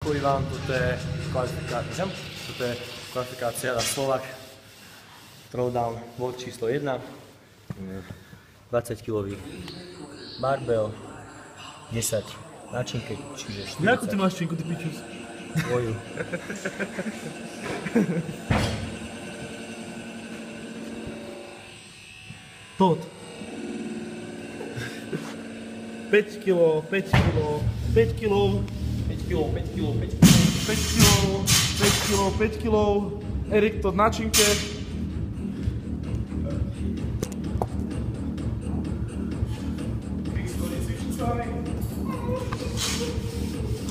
Opakujem vám, toto je kvalifikácia na Slovak. Throwdown bod číslo 1. 20-kilový barbell, 10 na činke, čiže 40. Jakú ty máš činku, ty pičus? Tvoju. Tot. 5 kg, 5 kg, 5 kg, 5 kg, 5 kg, 5 kg, 5 kg, Erik Tot na činke.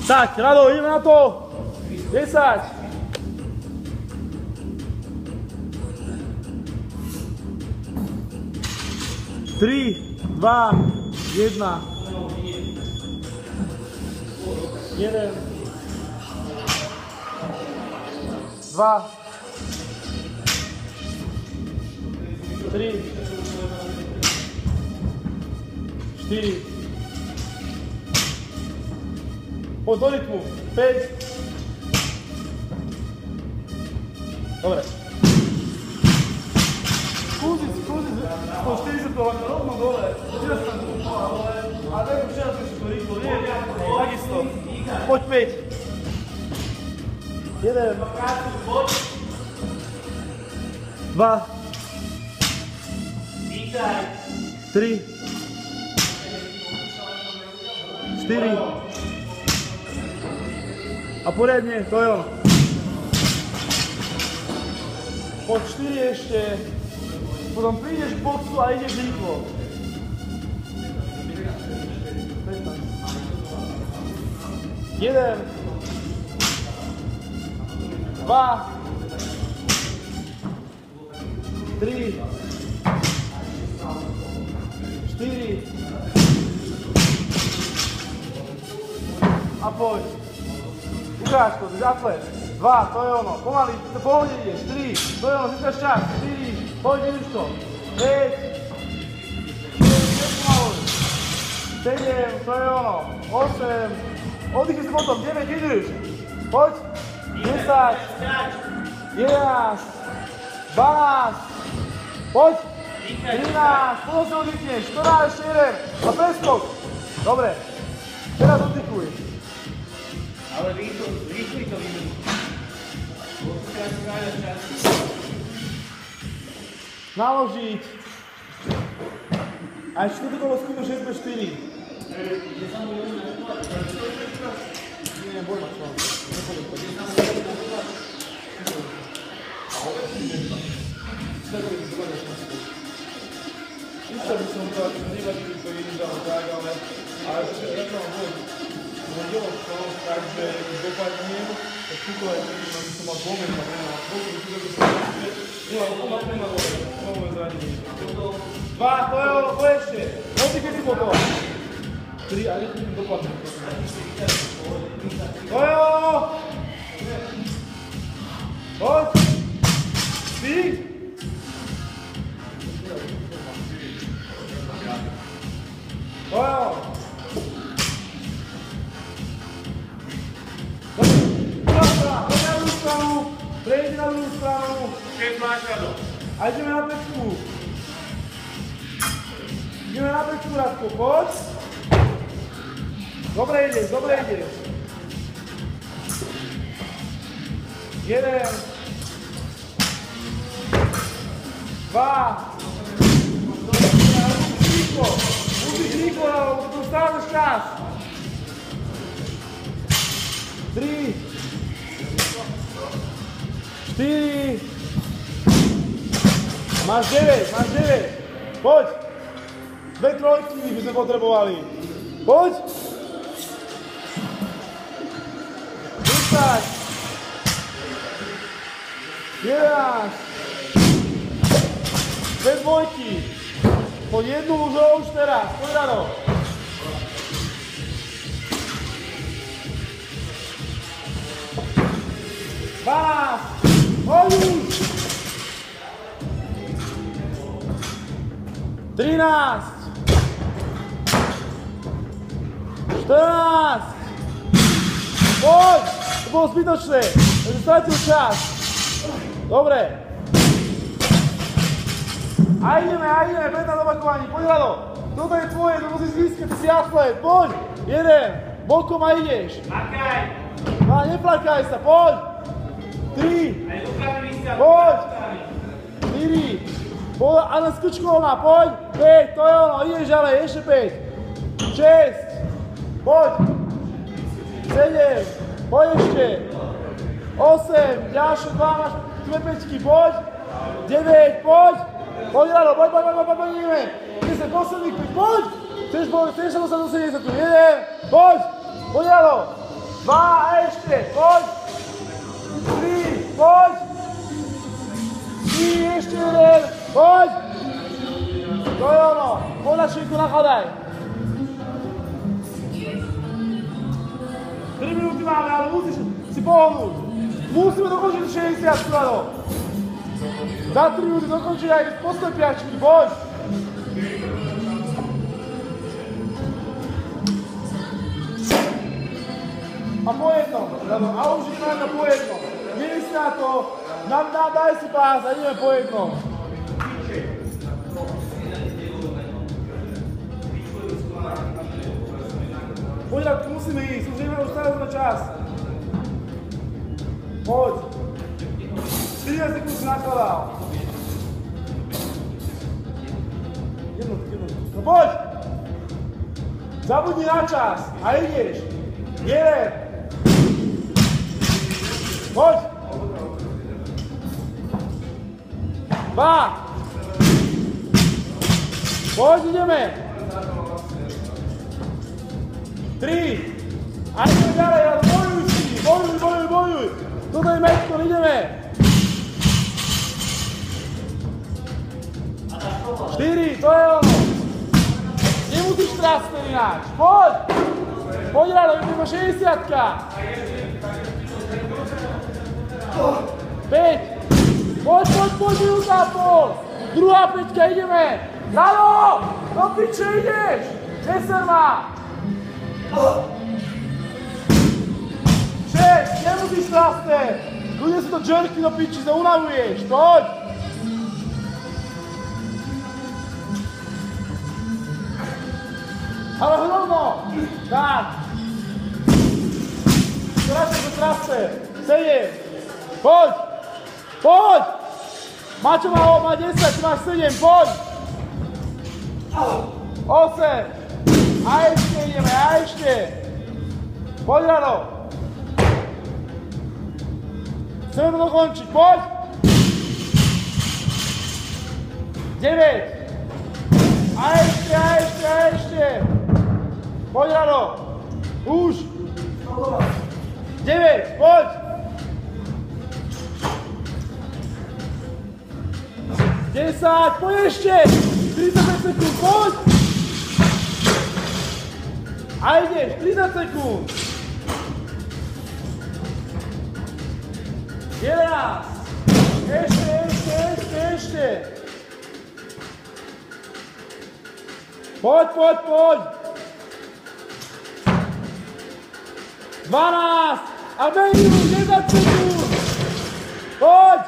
Tak, Rado, ideme na to! 10! 3, 2, 1. 1, 2, 3, 4. Poď do rytmu. 5. Dobre. Skúsi, 140 rovno dole. Včera som to dole, ale tak včera som to rýchlo. Nie, takisto. Poď 5. 1. 2. 3. 4. A poriadne, to je ono. Poď 4 ešte. Potom prídeš k boxu a ideš rýchlo. 1. 2. 3. 4. A poď. Ukáž to, zatleč. 2, to je ono. Pomaly, to pohodne ideš. 3, to je ono, získaš čas. 4, poď, ideš to. 5, 7, to je ono. 8, oddychneš si potom. 9, ideš. Poď. 10, 11, 12, poď. 13, potom si oddychneš. 14, ešte 1. A preskok. Dobre. Teraz oddychuj. Ale rýchli to vymenú. Naložiť. A ešte toto kolo skúšaš 6 x 4. Nie, boj ma čo. Isto by som to, ako nevadili to jedný dal tak, ale ja to mám boj. Hodilo to tak, že dopadnem, tak tuto aj keď som mal moment na mňa, a potom by som to na vole, to moje zranenie. 2, to je ono, to ešte, oddychaj si potom. 3, a nechci mi dopadnem. To je ono! Poď! 4! To je ono! Prejdi na druhú stranu. 6 máš, Rado. A ideme na pečku. Ideme na pečku, Radko, poď. Dobre ideš, dobre ideš. 1. 2. Musíš rýchlo, lebo tu strácaš čas. 3. 4. Máš 9, máš 9. Poď. 2 trojky by sme potrebovali. Poď. 10. 11. 2 dvojky. Poď jednu už teraz. Poď, Rado. 12. Poď už! 13! 14! Poď! To bolo zbytočné, takže stratil čas. Dobre. A ideme, 15 opakovaní, poď Rado. Toto je tvoje, to musíš získať, ty si atlet, poď. Jeden, bokom a ideš. Makaj! Neplakaj sa, poď. 3, poď. 4, poď, a na skočkovná, poď. 5, to je ono, ideš ďalej, ešte 5. 6, poď. 7, poď ešte. 8, ďalšie 2, máš dve peťky, poď. 9, poď. Poď Rado, poď, ideme. 10, posledných 5, poď. Chceš sa dostať do 70, 1, poď. Poď Rado. 2 a ešte, poď. 3, poď. 4, ešte 1, poď. To je ono, poď na šinku, nachadaj. 3 minúty máme, ale musíš si pohnúť. Musíme dokončiť 60, Rado. Za 3 minúty dokončiť aj posledné piačky, poď. A po jednom, a už ideme na po jednom. Nemyslí na to, daj si pás a ideme po jednom. Poď, musíme ísť, už ideme už teraz na čas. Poď. 40 sekúnd si nakladal. Jednotky. No poď. Zabudni na čas a ideš. 1. Poď! 2. Poď, ideme! 3. A ideme ďalej, bojuj si! Bojuj! Toto je mečko, ideme! 4, to je ono! Nemusíš trasť ináč, poď! Poď Rado, ideme 60-ka! 5! Poď, minúta a pol! Druhá 5-ka, ideme! Rado! Do piče ideš! Neser ma! 6! Nemusíš trasne! Ľudia si to jerky do piči, sa unavuješ! Poď! Ale hlavno! Tak! Strašne to trasne! 7! Poď! Maťo má 10, ty máš 7, poď! 8! A ešte ideme, Poď Rado! Chceme to dokončiť, poď! 9! A ešte! Poď Rado! Už! 9, poď! 10, poď ešte! 35 sekúnd, poď! A ideš, 30 sekúnd! 11! Ešte! Poď! 12! A minimum 10 sekúnd! Poď!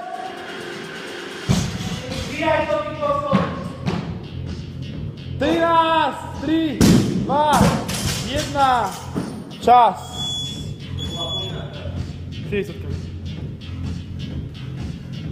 13, 3, 2, 1, čas. 40.